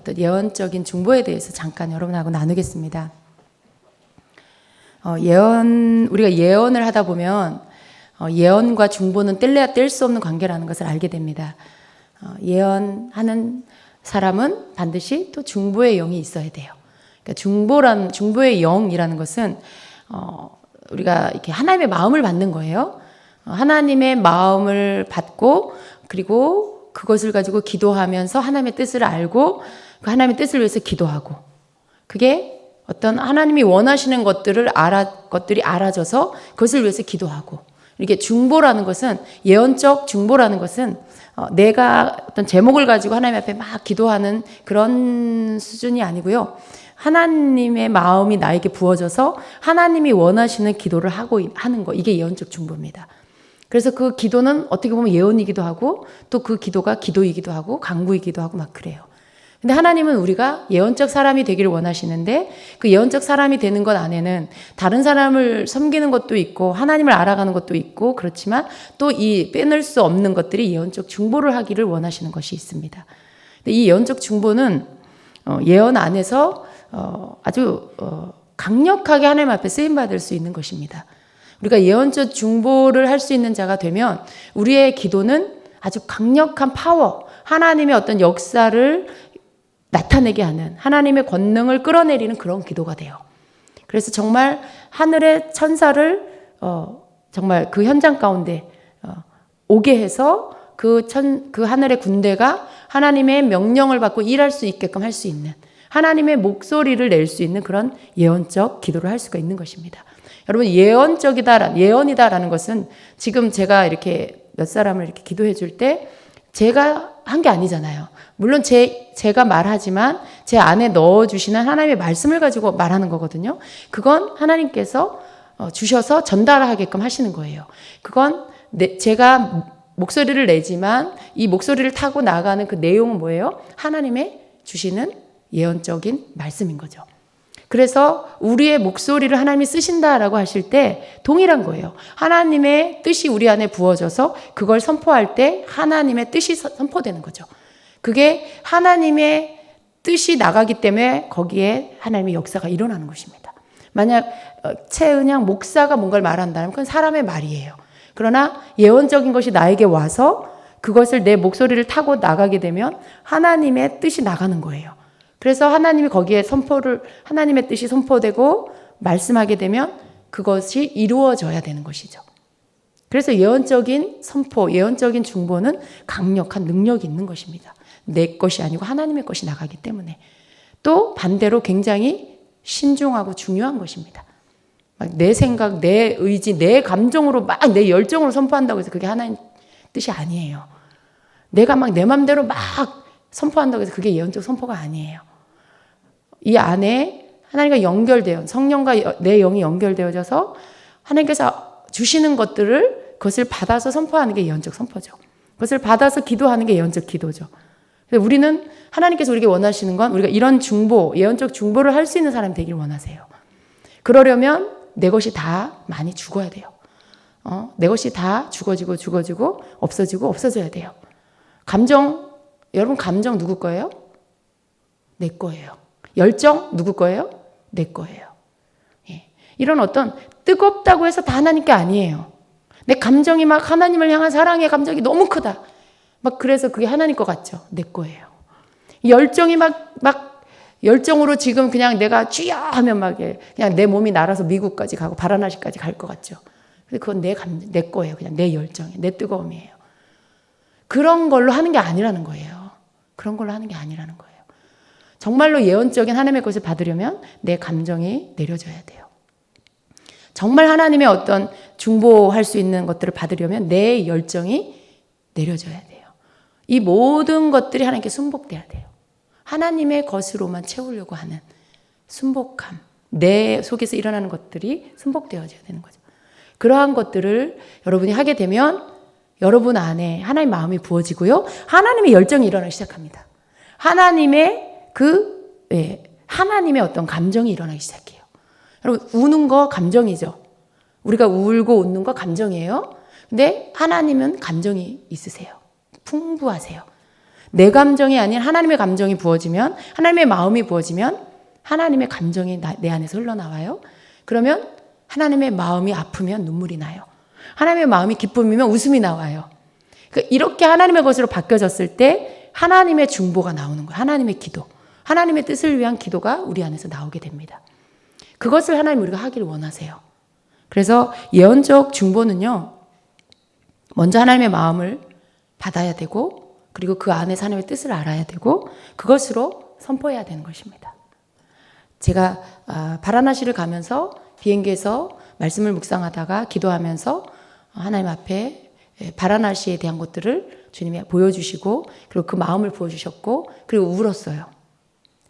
어떤 예언적인 중보에 대해서 잠깐 여러분하고 나누겠습니다. 우리가 예언을 하다 보면 예언과 중보는 뗄래야 뗄 수 없는 관계라는 것을 알게 됩니다. 예언하는 사람은 반드시 또 중보의 영이 있어야 돼요. 그러니까 중보의 영이라는 것은 우리가 이렇게 하나님의 마음을 받는 거예요. 하나님의 마음을 받고 그리고 그것을 가지고 기도하면서 하나님의 뜻을 알고 그 하나님의 뜻을 위해서 기도하고 그게 어떤 하나님이 원하시는 것들이 알아져서 그것을 위해서 기도하고 이렇게 중보라는 것은 예언적 중보라는 것은 내가 어떤 제목을 가지고 하나님 앞에 막 기도하는 그런 수준이 아니고요. 하나님의 마음이 나에게 부어져서 하나님이 원하시는 기도를 하는 거 이게 예언적 중보입니다. 그래서 그 기도는 어떻게 보면 예언이기도 하고 또 그 기도가 기도이기도 하고 간구이기도 하고 막 그래요. 근데 하나님은 우리가 예언적 사람이 되기를 원하시는데 그 예언적 사람이 되는 것 안에는 다른 사람을 섬기는 것도 있고 하나님을 알아가는 것도 있고 그렇지만 또 이 빼놓을 수 없는 것들이 예언적 중보를 하기를 원하시는 것이 있습니다. 근데 이 예언적 중보는 예언 안에서 아주 강력하게 하나님 앞에 쓰임받을 수 있는 것입니다. 우리가 예언적 중보를 할 수 있는 자가 되면 우리의 기도는 아주 강력한 파워, 하나님의 어떤 역사를 나타내게 하는 하나님의 권능을 끌어내리는 그런 기도가 돼요. 그래서 정말 하늘의 천사를 정말 그 현장 가운데 오게 해서 그 하늘의 군대가 하나님의 명령을 받고 일할 수 있게끔 할 수 있는 하나님의 목소리를 낼 수 있는 그런 예언적 기도를 할 수가 있는 것입니다. 여러분 예언이다라는 것은 지금 제가 이렇게 몇 사람을 이렇게 기도해 줄 때 제가 한 게 아니잖아요. 물론 제가 말하지만 제 안에 넣어주시는 하나님의 말씀을 가지고 말하는 거거든요. 그건 하나님께서 주셔서 전달하게끔 하시는 거예요. 그건 제가 목소리를 내지만 이 목소리를 타고 나가는 그 내용은 뭐예요? 하나님의 주시는 예언적인 말씀인 거죠. 그래서 우리의 목소리를 하나님이 쓰신다라고 하실 때 동일한 거예요. 하나님의 뜻이 우리 안에 부어져서 그걸 선포할 때 하나님의 뜻이 선포되는 거죠. 그게 하나님의 뜻이 나가기 때문에 거기에 하나님의 역사가 일어나는 것입니다. 만약 최은양 목사가 뭔가를 말한다면 그건 사람의 말이에요. 그러나 예언적인 것이 나에게 와서 그것을 내 목소리를 타고 나가게 되면 하나님의 뜻이 나가는 거예요. 그래서 하나님이 거기에 하나님의 뜻이 선포되고 말씀하게 되면 그것이 이루어져야 되는 것이죠. 그래서 예언적인 선포, 예언적인 중보는 강력한 능력이 있는 것입니다. 내 것이 아니고 하나님의 것이 나가기 때문에. 또 반대로 굉장히 신중하고 중요한 것입니다. 막 내 생각, 내 의지, 내 감정으로 막 내 열정으로 선포한다고 해서 그게 하나님 뜻이 아니에요. 내가 막 내 맘대로 막 선포한다고 해서 그게 예언적 선포가 아니에요. 이 안에 하나님과 연결되어 성령과 내 영이 연결되어져서 하나님께서 주시는 그것을 받아서 선포하는 게 예언적 선포죠. 그것을 받아서 기도하는 게 예언적 기도죠. 우리는 하나님께서 우리에게 원하시는 건 우리가 이런 중보, 예언적 중보를 할 수 있는 사람이 되길 원하세요. 그러려면 내 것이 다 많이 죽어야 돼요. 내 것이 다 죽어지고 없어져야 돼요. 여러분 감정 누구 거예요? 내 거예요. 열정 누구 거예요? 내 거예요. 예. 이런 어떤 뜨겁다고 해서 다 하나님 게 아니에요. 내 감정이 막 하나님을 향한 사랑의 감정이 너무 크다. 막 그래서 그게 하나님 것 같죠? 내 거예요. 열정이 막 열정으로 지금 그냥 내가 쥐야 하면 막 그냥 내 몸이 날아서 미국까지 가고 바라나시까지 갈 것 같죠? 근데 그건 내 거예요. 그냥 내 열정이, 내 뜨거움이에요. 그런 걸로 하는 게 아니라는 거예요. 그런 걸로 하는 게 아니라는 거예요. 정말로 예언적인 하나님의 것을 받으려면 내 감정이 내려져야 돼요. 정말 하나님의 어떤 중보할 수 있는 것들을 받으려면 내 열정이 내려져야 돼요. 이 모든 것들이 하나님께 순복돼야 돼요. 하나님의 것으로만 채우려고 하는 순복함, 내 속에서 일어나는 것들이 순복되어져야 되는 거죠. 그러한 것들을 여러분이 하게 되면 여러분 안에 하나님의 마음이 부어지고요. 하나님의 열정이 일어나기 시작합니다. 하나님의 어떤 감정이 일어나기 시작해요. 여러분, 우는 거 감정이죠. 우리가 울고 웃는 거 감정이에요. 근데 하나님은 감정이 있으세요. 풍부하세요. 내 감정이 아닌 하나님의 감정이 부어지면, 하나님의 마음이 부어지면 하나님의 감정이 내 안에서 흘러나와요. 그러면 하나님의 마음이 아프면 눈물이 나요. 하나님의 마음이 기쁨이면 웃음이 나와요. 이렇게 하나님의 것으로 바뀌어졌을 때 하나님의 중보가 나오는 거예요. 하나님의 기도, 하나님의 뜻을 위한 기도가 우리 안에서 나오게 됩니다. 그것을 하나님 우리가 하기를 원하세요. 그래서 예언적 중보는요, 먼저 하나님의 마음을 받아야 되고, 그리고 그 안에서 하나님의 뜻을 알아야 되고, 그것으로 선포해야 되는 것입니다. 제가 바라나시를 가면서 비행기에서 말씀을 묵상하다가 기도하면서 하나님 앞에 바라나시에 대한 것들을 주님이 보여주시고, 그리고 그 마음을 보여주셨고, 그리고 울었어요.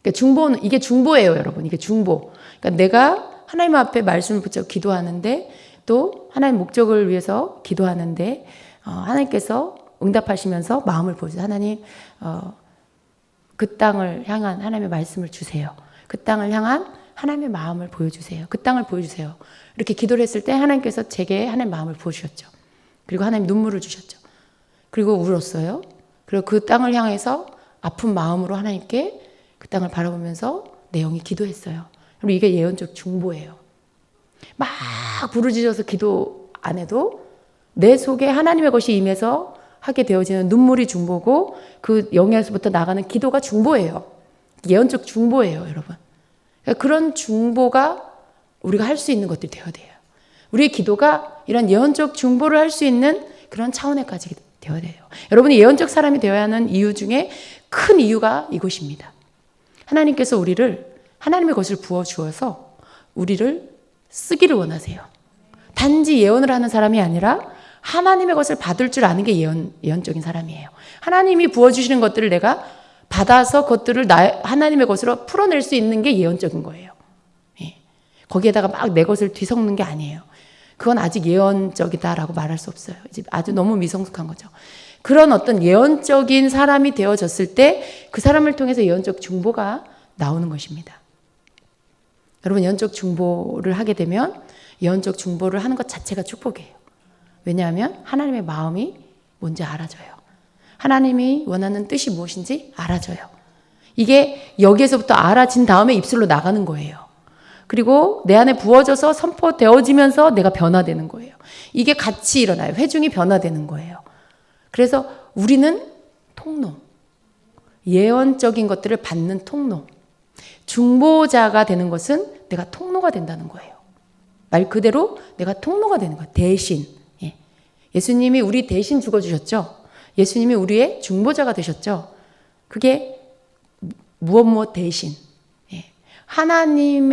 그러니까 중보는, 이게 중보예요, 여러분. 이게 중보. 그러니까 내가 하나님 앞에 말씀을 붙잡고 기도하는데, 또 하나님 목적을 위해서 기도하는데, 하나님께서 응답하시면서 마음을 보여주세요. 하나님, 그 땅을 향한 하나님의 말씀을 주세요. 그 땅을 향한 하나님의 마음을 보여주세요. 그 땅을 보여주세요. 이렇게 기도를 했을 때 하나님께서 제게 하나님의 마음을 보여주셨죠. 그리고 하나님 눈물을 주셨죠. 그리고 울었어요. 그리고 그 땅을 향해서 아픈 마음으로 하나님께 그 땅을 바라보면서 내 영이 기도했어요. 그리고 이게 예언적 중보예요. 막 부르짖어서 기도 안 해도 내 속에 하나님의 것이 임해서 하게 되어지는 눈물이 중보고, 그 영에서부터 나가는 기도가 중보예요. 예언적 중보예요, 여러분. 그러니까 그런 중보가 우리가 할 수 있는 것들이 되어야 돼요. 우리의 기도가 이런 예언적 중보를 할 수 있는 그런 차원에까지 되어야 돼요. 여러분이 예언적 사람이 되어야 하는 이유 중에 큰 이유가 이것입니다. 하나님께서 우리를 하나님의 것을 부어주어서 우리를 쓰기를 원하세요. 단지 예언을 하는 사람이 아니라 하나님의 것을 받을 줄 아는 게 예언적인 사람이에요. 하나님이 부어주시는 것들을 내가 받아서 그것들을 하나님의 것으로 풀어낼 수 있는 게 예언적인 거예요. 예. 거기에다가 막 내 것을 뒤섞는 게 아니에요. 그건 아직 예언적이다라고 말할 수 없어요. 이제 아주 너무 미성숙한 거죠. 그런 어떤 예언적인 사람이 되어졌을 때 그 사람을 통해서 예언적 중보가 나오는 것입니다. 여러분, 예언적 중보를 하게 되면 예언적 중보를 하는 것 자체가 축복이에요. 왜냐하면 하나님의 마음이 뭔지 알아져요. 하나님이 원하는 뜻이 무엇인지 알아져요. 이게 여기에서부터 알아진 다음에 입술로 나가는 거예요. 그리고 내 안에 부어져서 선포되어지면서 내가 변화되는 거예요. 이게 같이 일어나요. 회중이 변화되는 거예요. 그래서 우리는 통로, 예언적인 것들을 받는 통로, 중보자가 되는 것은 내가 통로가 된다는 거예요. 말 그대로 내가 통로가 되는 거예요. 대신. 예수님이 우리 대신 죽어주셨죠. 예수님이 우리의 중보자가 되셨죠. 그게 무엇 대신. 하나님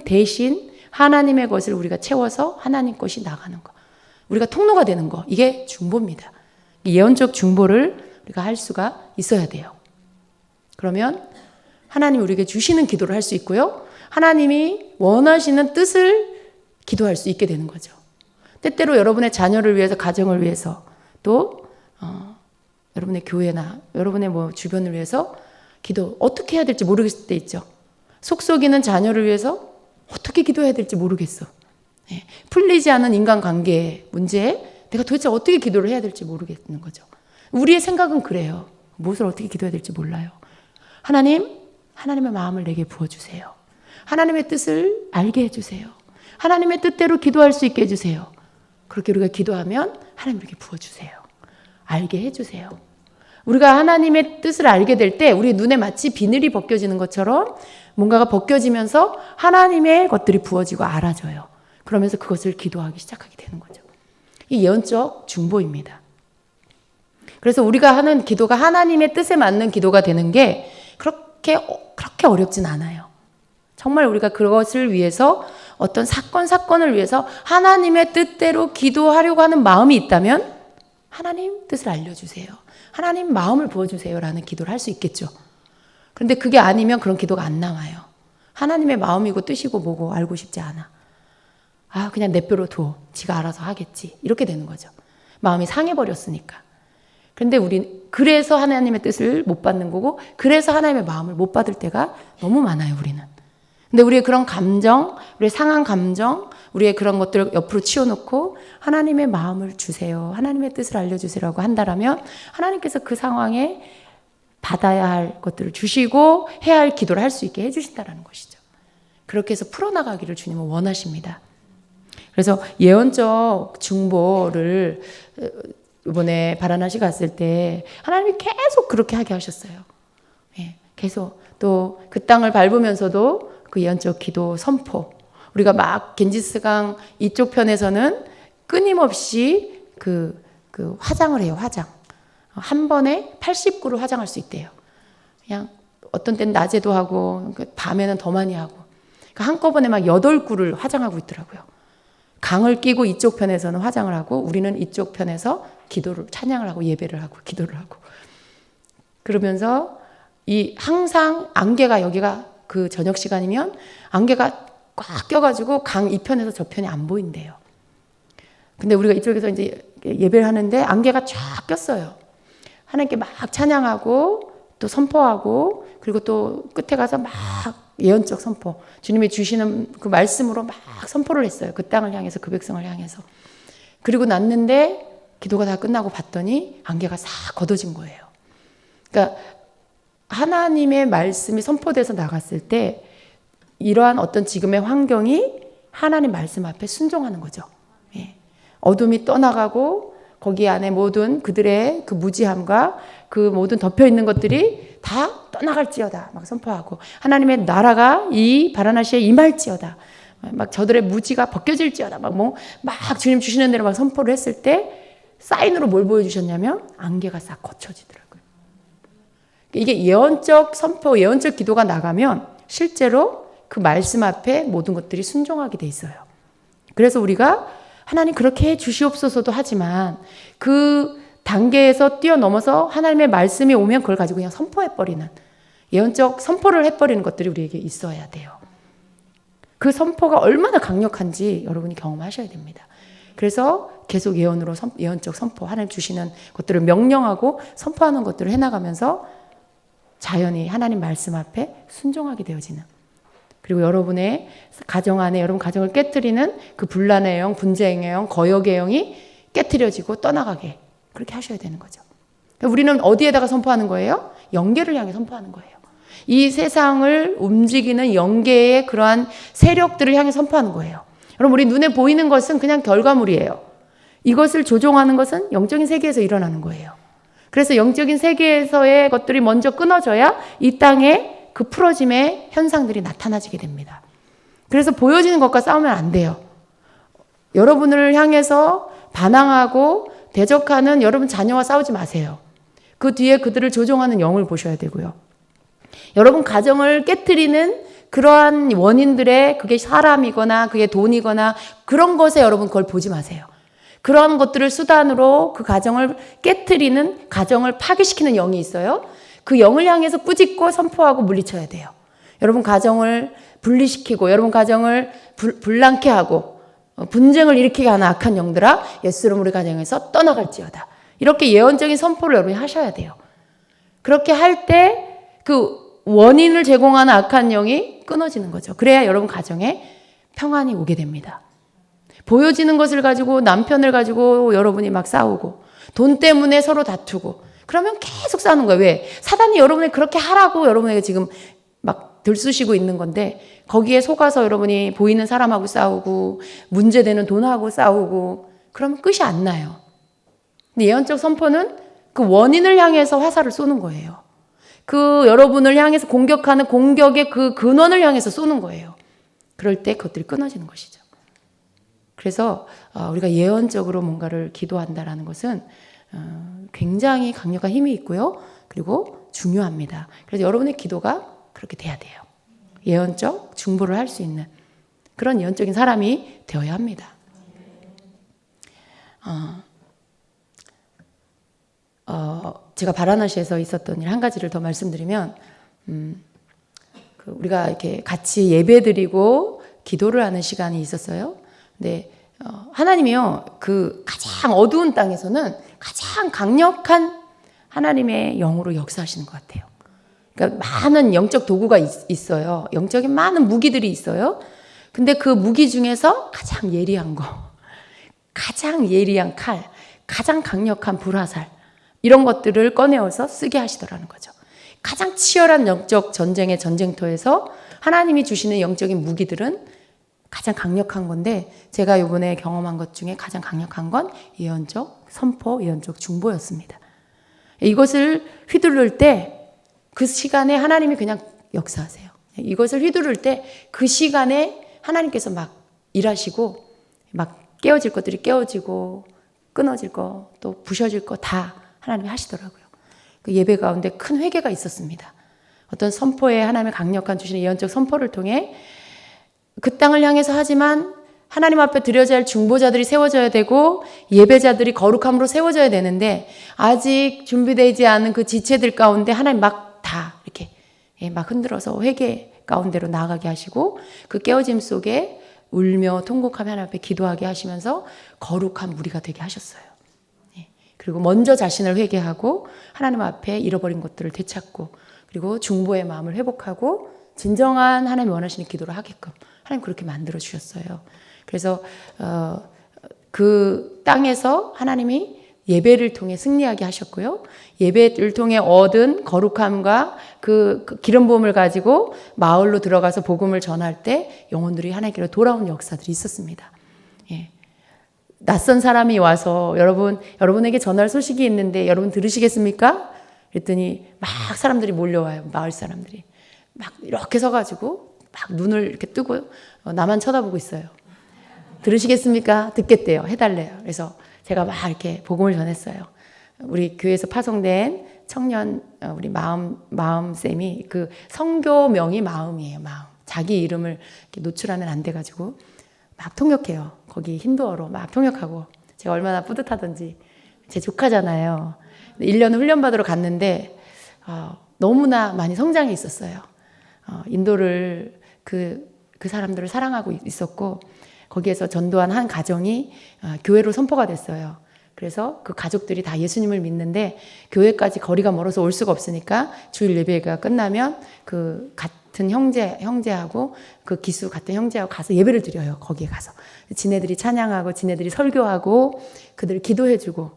대신 하나님의 것을 우리가 채워서 하나님 것이 나가는 거. 우리가 통로가 되는 거. 이게 중보입니다. 예언적 중보를 우리가 할 수가 있어야 돼요. 그러면 하나님이 우리에게 주시는 기도를 할 수 있고요. 하나님이 원하시는 뜻을 기도할 수 있게 되는 거죠. 때때로 여러분의 자녀를 위해서, 가정을 위해서, 또 여러분의 교회나 여러분의 주변을 위해서 기도 어떻게 해야 될지 모르겠을 때 있죠. 속썩이는 자녀를 위해서 어떻게 기도해야 될지 모르겠어. 풀리지 않은 인간관계 문제에 내가 도대체 어떻게 기도를 해야 될지 모르겠는 거죠. 우리의 생각은 그래요. 무엇을 어떻게 기도해야 될지 몰라요. 하나님의 마음을 내게 부어주세요. 하나님의 뜻을 알게 해주세요. 하나님의 뜻대로 기도할 수 있게 해주세요. 그렇게 우리가 기도하면 하나님 우리에게 부어주세요. 알게 해주세요. 우리가 하나님의 뜻을 알게 될 때 우리 눈에 마치 비늘이 벗겨지는 것처럼 뭔가가 벗겨지면서 하나님의 것들이 부어지고 알아져요. 그러면서 그것을 기도하기 시작하게 되는 거죠. 이 예언적 중보입니다. 그래서 우리가 하는 기도가 하나님의 뜻에 맞는 기도가 되는 게 그렇게 어렵진 않아요. 정말 우리가 그것을 위해서 어떤 사건을 위해서 하나님의 뜻대로 기도하려고 하는 마음이 있다면 하나님 뜻을 알려주세요. 하나님 마음을 부어주세요. 라는 기도를 할 수 있겠죠. 그런데 그게 아니면 그런 기도가 안 나와요. 하나님의 마음이고 뜻이고 뭐고 알고 싶지 않아. 그냥 내뼈로 둬. 지가 알아서 하겠지. 이렇게 되는 거죠. 마음이 상해버렸으니까. 그런데 우린 그래서 하나님의 뜻을 못 받는 거고, 그래서 하나님의 마음을 못 받을 때가 너무 많아요, 우리는. 근데 우리의 그런 감정, 우리의 상한 감정, 우리의 그런 것들을 옆으로 치워놓고 하나님의 마음을 주세요. 하나님의 뜻을 알려주세요라고 한다라면 하나님께서 그 상황에 받아야 할 것들을 주시고 해야 할 기도를 할 수 있게 해주신다는 것이죠. 그렇게 해서 풀어나가기를 주님은 원하십니다. 그래서 예언적 중보를 이번에 바라나시 갔을 때 하나님이 계속 그렇게 하게 하셨어요. 예, 계속 또 그 땅을 밟으면서도 그 예언적 기도 선포, 우리가 막 겐지스강 이쪽 편에서는 끊임없이 그 화장을 해요. 화장. 한 번에 80구를 화장할 수 있대요. 그냥 어떤 때는 낮에도 하고 밤에는 더 많이 하고, 그러니까 한꺼번에 막 8구를 화장하고 있더라고요. 강을 끼고 이쪽 편에서는 화장을 하고 우리는 이쪽 편에서 기도를 찬양을 하고 예배를 하고 기도를 하고, 그러면서 이 항상 안개가, 여기가 그 저녁 시간이면 안개가 꽉 껴가지고 강 이 편에서 저 편이 안 보인대요. 근데 우리가 이쪽에서 이제 예배를 하는데 안개가 쫙 꼈어요. 하나님께 막 찬양하고 또 선포하고, 그리고 또 끝에 가서 막 예언적 선포, 주님이 주시는 그 말씀으로 막 선포를 했어요. 그 땅을 향해서, 그 백성을 향해서. 그리고 났는데 기도가 다 끝나고 봤더니 안개가 싹 걷어진 거예요. 그러니까 하나님의 말씀이 선포돼서 나갔을 때 이러한 어떤 지금의 환경이 하나님 말씀 앞에 순종하는 거죠. 예. 어둠이 떠나가고 거기 안에 모든 그들의 그 무지함과 그 모든 덮여 있는 것들이 다 떠나갈지어다 막 선포하고, 하나님의 나라가 이 바라나시에 임할지어다, 막 저들의 무지가 벗겨질지어다, 막 주님 주시는 대로 막 선포를 했을 때 사인으로 뭘 보여주셨냐면 안개가 싹 걷혀지더라고요. 이게 예언적 선포, 예언적 기도가 나가면 실제로 그 말씀 앞에 모든 것들이 순종하게 돼 있어요. 그래서 우리가 하나님 그렇게 해 주시옵소서도 하지만 그 단계에서 뛰어넘어서 하나님의 말씀이 오면 그걸 가지고 그냥 선포해버리는, 예언적 선포를 해버리는 것들이 우리에게 있어야 돼요. 그 선포가 얼마나 강력한지 여러분이 경험하셔야 됩니다. 그래서 계속 예언으로 예언적 선포, 하나님 주시는 것들을 명령하고 선포하는 것들을 해나가면서 자연히 하나님 말씀 앞에 순종하게 되어지는, 그리고 여러분의 가정 안에 여러분 가정을 깨트리는 그 분란의 영, 분쟁의 영, 거역의 영이 깨트려지고 떠나가게 그렇게 하셔야 되는 거죠. 우리는 어디에다가 선포하는 거예요? 영계를 향해 선포하는 거예요. 이 세상을 움직이는 영계의 그러한 세력들을 향해 선포하는 거예요. 여러분, 우리 눈에 보이는 것은 그냥 결과물이에요. 이것을 조종하는 것은 영적인 세계에서 일어나는 거예요. 그래서 영적인 세계에서의 것들이 먼저 끊어져야 이 땅에 그 풀어짐의 현상들이 나타나지게 됩니다. 그래서 보여지는 것과 싸우면 안 돼요. 여러분을 향해서 반항하고 대적하는 여러분 자녀와 싸우지 마세요. 그 뒤에 그들을 조종하는 영을 보셔야 되고요. 여러분 가정을 깨트리는 그러한 원인들의, 그게 사람이거나 그게 돈이거나 그런 것에 여러분 그걸 보지 마세요. 그런 것들을 수단으로 그 가정을 깨트리는, 가정을 파괴시키는 영이 있어요. 그 영을 향해서 꾸짖고 선포하고 물리쳐야 돼요. 여러분 가정을 분리시키고 여러분 가정을 불난케 하고 분쟁을 일으키게 하는 악한 영들아, 예수 이름으로 우리 가정에서 떠나갈지어다. 이렇게 예언적인 선포를 여러분이 하셔야 돼요. 그렇게 할 때 그 원인을 제공하는 악한 영이 끊어지는 거죠. 그래야 여러분 가정에 평안이 오게 됩니다. 보여지는 것을 가지고, 남편을 가지고 여러분이 막 싸우고 돈 때문에 서로 다투고 그러면 계속 싸우는 거예요. 왜? 사단이 여러분을 그렇게 하라고 여러분에게 지금 막 들쑤시고 있는 건데, 거기에 속아서 여러분이 보이는 사람하고 싸우고 문제되는 돈하고 싸우고 그러면 끝이 안 나요. 근데 예언적 선포는 그 원인을 향해서 화살을 쏘는 거예요. 그 여러분을 향해서 공격하는 공격의 그 근원을 향해서 쏘는 거예요. 그럴 때 그것들이 끊어지는 것이죠. 그래서 우리가 예언적으로 뭔가를 기도한다라는 것은 굉장히 강력한 힘이 있고요. 그리고 중요합니다. 그래서 여러분의 기도가 그렇게 돼야 돼요. 예언적 중보를 할 수 있는 그런 예언적인 사람이 되어야 합니다. 제가 바라나시에서 있었던 일 한 가지를 더 말씀드리면, 우리가 이렇게 같이 예배드리고 기도를 하는 시간이 있었어요. 근데 하나님이요, 그 가장 어두운 땅에서는 가장 강력한 하나님의 영으로 역사하시는 것 같아요. 그러니까 많은 영적 도구가 있어요. 영적인 많은 무기들이 있어요. 근데 그 무기 중에서 가장 예리한 거, 가장 예리한 칼, 가장 강력한 불화살, 이런 것들을 꺼내어서 쓰게 하시더라는 거죠. 가장 치열한 영적 전쟁의 전쟁터에서 하나님이 주시는 영적인 무기들은 가장 강력한 건데, 제가 이번에 경험한 것 중에 가장 강력한 건 예언적 선포, 예언적 중보였습니다. 이것을 휘두를 때 그 시간에 하나님이 그냥 역사하세요. 이것을 휘두를 때 그 시간에 하나님께서 막 일하시고, 막 깨어질 것들이 깨어지고 끊어질 거 또 부셔질 거 다 하나님이 하시더라고요. 그 예배 가운데 큰 회개가 있었습니다. 어떤 선포에 하나님의 강력한 주시는 예언적 선포를 통해 그 땅을 향해서 하지만 하나님 앞에 드려져야 할 중보자들이 세워져야 되고 예배자들이 거룩함으로 세워져야 되는데, 아직 준비되지 않은 그 지체들 가운데 하나님 막 다 이렇게 막 흔들어서 회개 가운데로 나아가게 하시고, 그 깨어짐 속에 울며 통곡하며 하나님 앞에 기도하게 하시면서 거룩한 무리가 되게 하셨어요. 그리고 먼저 자신을 회개하고 하나님 앞에 잃어버린 것들을 되찾고, 그리고 중보의 마음을 회복하고 진정한 하나님이 원하시는 기도를 하게끔 하나님 그렇게 만들어 주셨어요. 그래서 그 땅에서 하나님이 예배를 통해 승리하게 하셨고요. 예배를 통해 얻은 거룩함과 그 기름 부음을 가지고 마을로 들어가서 복음을 전할 때 영혼들이 하나님께로 돌아온 역사들이 있었습니다. 예. 낯선 사람이 와서 여러분에게 전할 소식이 있는데 여러분 들으시겠습니까? 그랬더니 막 사람들이 몰려와요. 마을 사람들이 막 이렇게 서가지고 막 눈을 이렇게 뜨고 나만 쳐다보고 있어요. 들으시겠습니까? 듣겠대요. 해달래요. 그래서 제가 막 이렇게 복음을 전했어요. 우리 교회에서 파송된 청년 우리 마음쌤이 그 선교명이 마음이에요. 마음. 자기 이름을 이렇게 노출하면 안 돼가지고 막 통역해요. 거기 힌두어로 막 통역하고, 제가 얼마나 뿌듯하던지. 제 조카잖아요. 1년 훈련받으러 갔는데 너무나 많이 성장이 있었어요. 인도를 그 사람들을 사랑하고 있었고, 거기에서 전도한 한 가정이 교회로 선포가 됐어요. 그래서 그 가족들이 다 예수님을 믿는데 교회까지 거리가 멀어서 올 수가 없으니까 주일 예배가 끝나면 그 같은 형제하고 그 기수 같은 형제하고 가서 예배를 드려요. 거기에 가서 지네들이 찬양하고 지네들이 설교하고 그들 기도해주고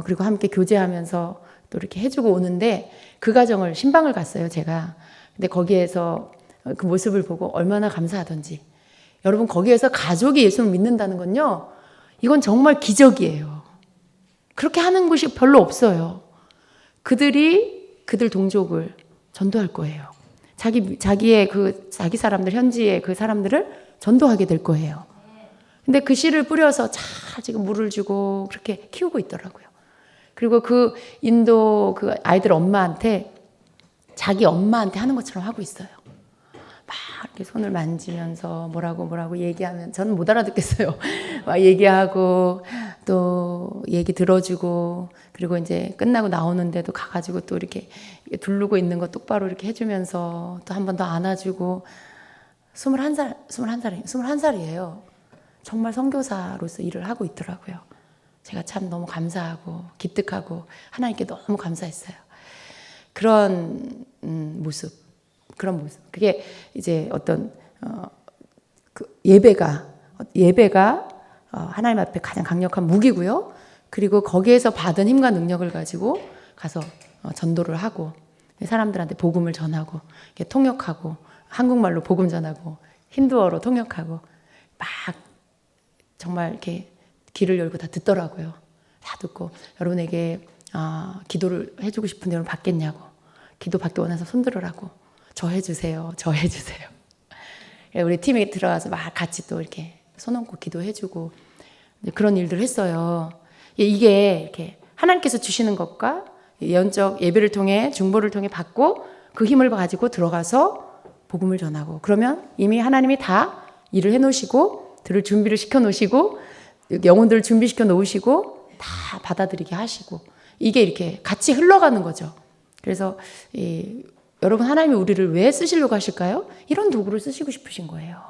그리고 함께 교제하면서 또 이렇게 해주고 오는데, 그 가정을 신방을 갔어요, 제가. 근데 거기에서 그 모습을 보고 얼마나 감사하던지. 여러분, 거기에서 가족이 예수를 믿는다는 건요, 이건 정말 기적이에요. 그렇게 하는 곳이 별로 없어요. 그들 동족을 전도할 거예요. 자기 사람들, 현지의 그 사람들을 전도하게 될 거예요. 근데 그 씨를 뿌려서 잘 지금 물을 주고 그렇게 키우고 있더라고요. 그리고 그 인도 그 아이들 엄마한테 자기 엄마한테 하는 것처럼 하고 있어요. 막 이렇게 손을 만지면서 뭐라고 얘기하면 저는 못 알아듣겠어요. 막 얘기하고 또 얘기 들어주고, 그리고 이제 끝나고 나오는데도 가가지고 또 이렇게 두르고 있는 거 똑바로 이렇게 해주면서 또 한 번 더 안아주고. 21살이에요. 정말 선교사로서 일을 하고 있더라고요. 제가 참 너무 감사하고 기특하고 하나님께 너무 감사했어요. 그런 모습. 그게 이제 어떤 그 예배가 하나님 앞에 가장 강력한 무기고요. 그리고 거기에서 받은 힘과 능력을 가지고 가서 전도를 하고 사람들한테 복음을 전하고 통역하고 한국말로 복음 전하고 힌두어로 통역하고 막 정말 이렇게 귀를 열고 다 듣더라고요. 다 듣고 여러분에게 기도를 해주고 싶은데 여러분 받겠냐고, 기도 받기 원해서 손들으라고, 저 해주세요. 우리 팀에 들어가서 막 같이 또 이렇게 손 얹고 기도해주고 그런 일들을 했어요. 이게 이렇게 하나님께서 주시는 것과 예언적 예배를 통해 중보를 통해 받고 그 힘을 가지고 들어가서 복음을 전하고, 그러면 이미 하나님이 다 일을 해놓으시고 들을 준비를 시켜놓으시고 영혼들을 준비시켜 놓으시고 다 받아들이게 하시고, 이게 이렇게 같이 흘러가는 거죠. 그래서 여러분, 하나님이 우리를 왜 쓰시려고 하실까요? 이런 도구를 쓰시고 싶으신 거예요.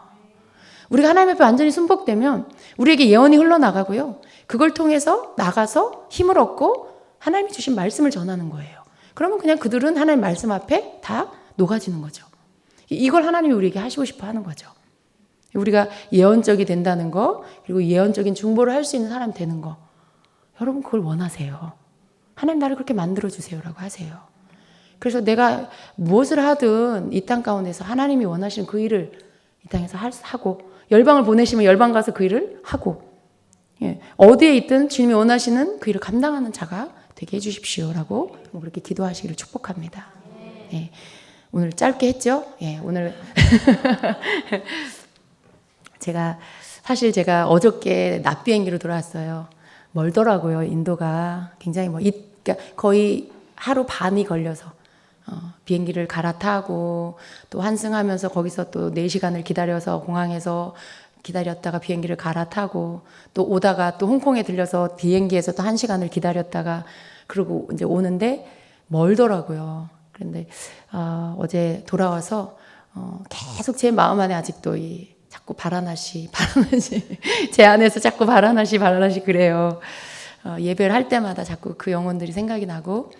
우리가 하나님 앞에 완전히 순복되면 우리에게 예언이 흘러나가고요. 그걸 통해서 나가서 힘을 얻고 하나님이 주신 말씀을 전하는 거예요. 그러면 그냥 그들은 하나님 말씀 앞에 다 녹아지는 거죠. 이걸 하나님이 우리에게 하시고 싶어 하는 거죠. 우리가 예언적이 된다는 거, 그리고 예언적인 중보를 할 수 있는 사람이 되는 거, 여러분 그걸 원하세요. 하나님 나를 그렇게 만들어주세요라고 하세요. 그래서 내가 무엇을 하든 이 땅 가운데서 하나님이 원하시는 그 일을 이 땅에서 하고, 열방을 보내시면 열방 가서 그 일을 하고, 예, 어디에 있든 주님이 원하시는 그 일을 감당하는 자가 되게 해주십시오라고 그렇게 기도하시기를 축복합니다. 예, 오늘 짧게 했죠? 예, 오늘 제가 어저께 낮 비행기로 돌아왔어요. 멀더라고요. 인도가 굉장히 그러니까 거의 하루 반이 걸려서 비행기를 갈아타고 또 환승하면서 거기서 또 4시간을 기다려서 공항에서 기다렸다가 비행기를 갈아타고 또 오다가 또 홍콩에 들려서 비행기에서 또 1시간을 기다렸다가 그러고 이제 오는데 멀더라고요. 그런데 어제 돌아와서 계속 제 마음 안에 아직도 자꾸 바라나시 제 안에서 자꾸 바라나시 제가래요. 예배를 할 때마다 자꾸 그 영혼들이 생각이 나고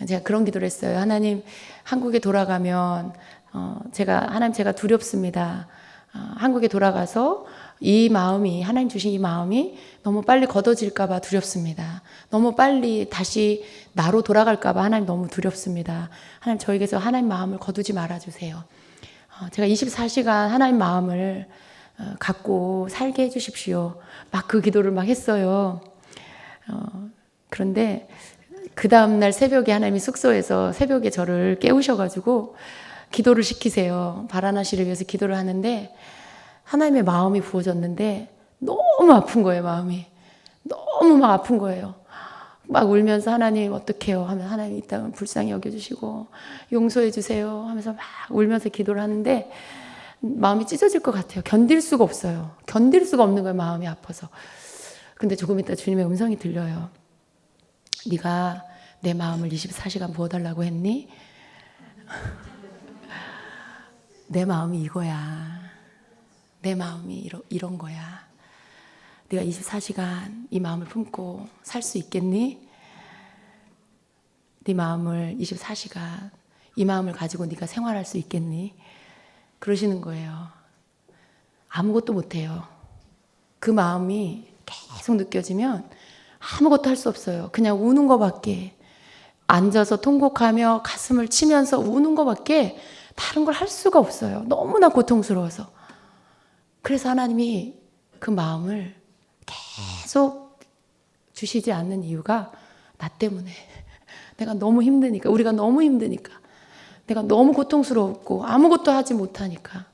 제가 그런 기도를 했어요. 하나님, 한국에 돌아가면 제가 두렵습니다. 한국에 돌아가서 하나님 주신 이 마음이 너무 빨리 걷어질까 봐 두렵습니다. 너무 빨리 다시 나로 돌아갈까 봐 하나님 너무 두렵습니다. 하나님, 저에게서 하나님 마음을 거두지 말아주세요. 제가 24시간 하나님 마음을 갖고 살게 해주십시오. 막 그 기도를 막 했어요. 그런데 그 다음날 새벽에 하나님이 숙소에서 새벽에 저를 깨우셔가지고 기도를 시키세요. 바라나시를 위해서 기도를 하는데 하나님의 마음이 부어졌는데 너무 아픈 거예요. 마음이 너무 막 아픈 거예요. 막 울면서 하나님 어떡해요 하면 하나님 이 땅은 불쌍히 여겨주시고 용서해 주세요 하면서 막 울면서 기도를 하는데 마음이 찢어질 것 같아요. 견딜 수가 없어요. 견딜 수가 없는 거예요. 마음이 아파서. 근데 조금 있다 주님의 음성이 들려요. 네가 내 마음을 24시간 부어달라고 했니? 내 마음이 이거야. 내 마음이 이런 거야. 네가 24시간 이 마음을 품고 살 수 있겠니? 네 마음을 24시간 이 마음을 가지고 네가 생활할 수 있겠니? 그러시는 거예요. 아무것도 못해요. 그 마음이 계속 느껴지면 아무것도 할 수 없어요. 그냥 우는 것밖에. 앉아서 통곡하며 가슴을 치면서 우는 것밖에 다른 걸 할 수가 없어요. 너무나 고통스러워서. 그래서 하나님이 그 마음을 계속 주시지 않는 이유가 나 때문에. 내가 너무 힘드니까, 우리가 너무 힘드니까, 내가 너무 고통스럽고 아무것도 하지 못하니까.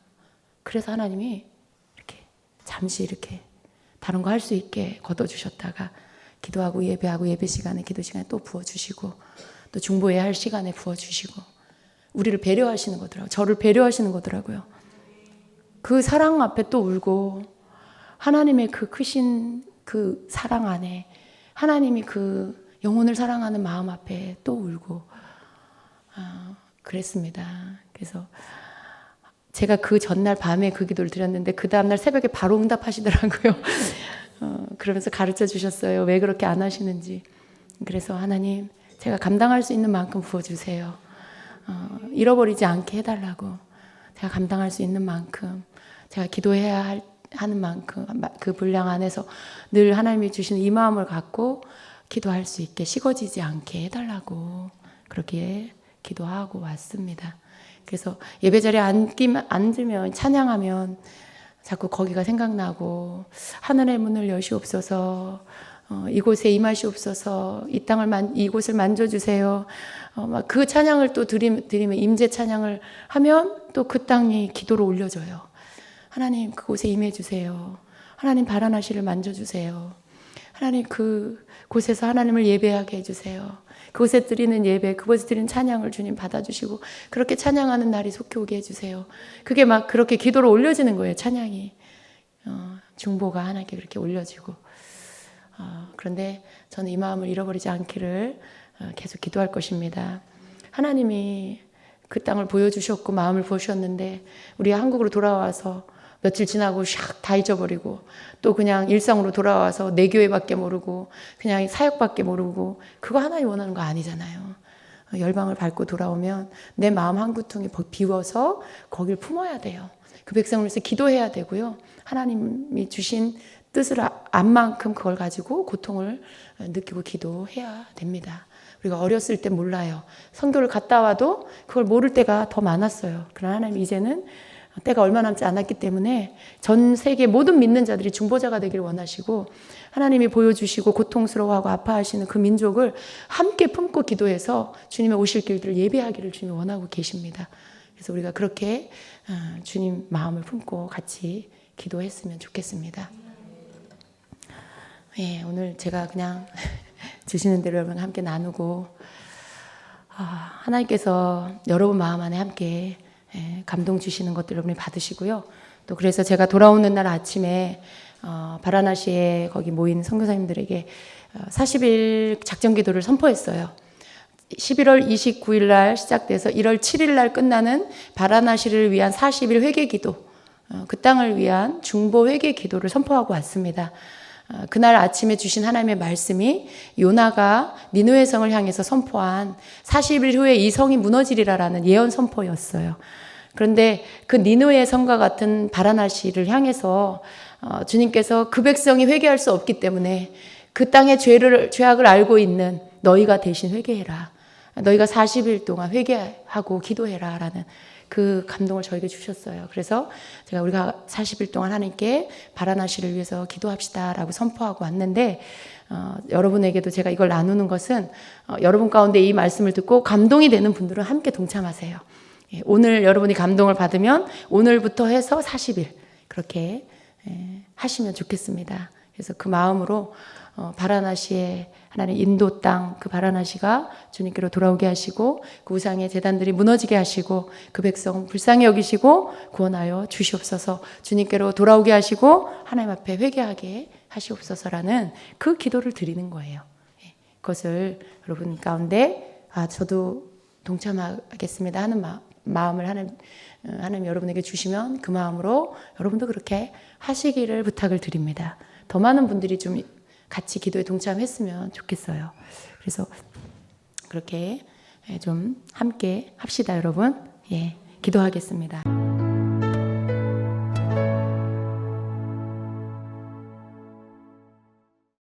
그래서 하나님이 이렇게 잠시 이렇게 다른 거 할 수 있게 걷어주셨다가 기도하고 예배하고 예배 시간에 기도 시간에 또 부어주시고 또 중보해야 할 시간에 부어주시고 우리를 배려하시는 거더라고요. 저를 배려하시는 거더라고요. 그 사랑 앞에 또 울고 하나님의 그 크신 그 사랑 안에 하나님이 그 영혼을 사랑하는 마음 앞에 또 울고 그랬습니다. 그래서 제가 그 전날 밤에 그 기도를 드렸는데 그 다음날 새벽에 바로 응답하시더라고요. 그러면서 가르쳐 주셨어요. 왜 그렇게 안 하시는지. 그래서 하나님, 제가 감당할 수 있는 만큼 부어주세요. 잃어버리지 않게 해달라고. 제가 감당할 수 있는 만큼, 제가 기도해야 하는 만큼 그 분량 안에서 늘 하나님이 주시는 이 마음을 갖고 기도할 수 있게 식어지지 않게 해달라고 그렇게 기도하고 왔습니다. 그래서 예배자리에 앉으면 찬양하면 자꾸 거기가 생각나고 하늘의 문을 여시옵소서, 이곳에 임하시옵소서, 이곳을 만져주세요. 막 그 찬양을 또 드리면 임재 찬양을 하면 또 그 땅이 기도로 올려져요. 하나님 그곳에 임해주세요. 하나님 바라나시를 만져주세요. 하나님 그곳에서 하나님을 예배하게 해주세요. 그곳에 드리는 예배, 그곳에 드리는 찬양을 주님 받아주시고 그렇게 찬양하는 날이 속히 오게 해주세요. 그게 막 그렇게 기도로 올려지는 거예요. 찬양이 중보가 하나님께 그렇게 올려지고 그런데 저는 이 마음을 잃어버리지 않기를 계속 기도할 것입니다. 하나님이 그 땅을 보여주셨고 마음을 부어주셨는데 우리 한국으로 돌아와서 며칠 지나고 샥 다 잊어버리고 또 그냥 일상으로 돌아와서 내 교회밖에 모르고 그냥 사역밖에 모르고 그거 하나님 원하는 거 아니잖아요. 열방을 밟고 돌아오면 내 마음 한 구퉁이 비워서 거길 품어야 돼요. 그 백성을 위해서 기도해야 되고요. 하나님이 주신 뜻을 안 만큼 그걸 가지고 고통을 느끼고 기도해야 됩니다. 우리가 어렸을 때 몰라요. 선교를 갔다 와도 그걸 모를 때가 더 많았어요. 그러나 하나님 이제는 때가 얼마 남지 않았기 때문에 전 세계 모든 믿는 자들이 중보자가 되기를 원하시고, 하나님이 보여주시고 고통스러워하고 아파하시는 그 민족을 함께 품고 기도해서 주님의 오실 길들을 예배하기를 주님이 원하고 계십니다. 그래서 우리가 그렇게 주님 마음을 품고 같이 기도했으면 좋겠습니다. 예, 오늘 제가 그냥 주시는 대로 여러분과 함께 나누고, 하나님께서 여러분 마음 안에 함께 감동 주시는 것들 여러분이 받으시고요. 또 그래서 제가 돌아오는 날 아침에 바라나시에 거기 모인 선교사님들에게 40일 작전 기도를 선포했어요. 11월 29일 날 시작돼서 1월 7일 날 끝나는 바라나시를 위한 40일 회개 기도, 그 땅을 위한 중보 회개 기도를 선포하고 왔습니다. 그날 아침에 주신 하나님의 말씀이 요나가 니느웨 성을 향해서 선포한 40일 후에 이 성이 무너지리라라는 예언 선포였어요. 그런데 그 니느웨 성과 같은 바라나시를 향해서 주님께서 그 백성이 회개할 수 없기 때문에 그 땅의 죄악을 알고 있는 너희가 대신 회개해라. 너희가 40일 동안 회개하고 기도해라 라는 그 감동을 저에게 주셨어요. 그래서 우리가 40일 동안 하나님께 바라나시를 위해서 기도합시다 라고 선포하고 왔는데, 여러분에게도 제가 이걸 나누는 것은 여러분 가운데 이 말씀을 듣고 감동이 되는 분들은 함께 동참하세요. 오늘 여러분이 감동을 받으면 오늘부터 해서 40일 그렇게 하시면 좋겠습니다. 그래서 그 마음으로 바라나시의 하나님 인도 땅, 그 바라나시가 주님께로 돌아오게 하시고 그 우상의 제단들이 무너지게 하시고 그 백성 불쌍히 여기시고 구원하여 주시옵소서, 주님께로 돌아오게 하시고 하나님 앞에 회개하게 하시옵소서라는 그 기도를 드리는 거예요. 그것을 여러분 가운데 저도 동참하겠습니다 하는 마음을 하나님 여러분에게 주시면 그 마음으로 여러분도 그렇게 하시기를 부탁을 드립니다. 더 많은 분들이 좀 같이 기도에 동참했으면 좋겠어요. 그래서 그렇게 좀 함께 합시다, 여러분. 예, 기도하겠습니다.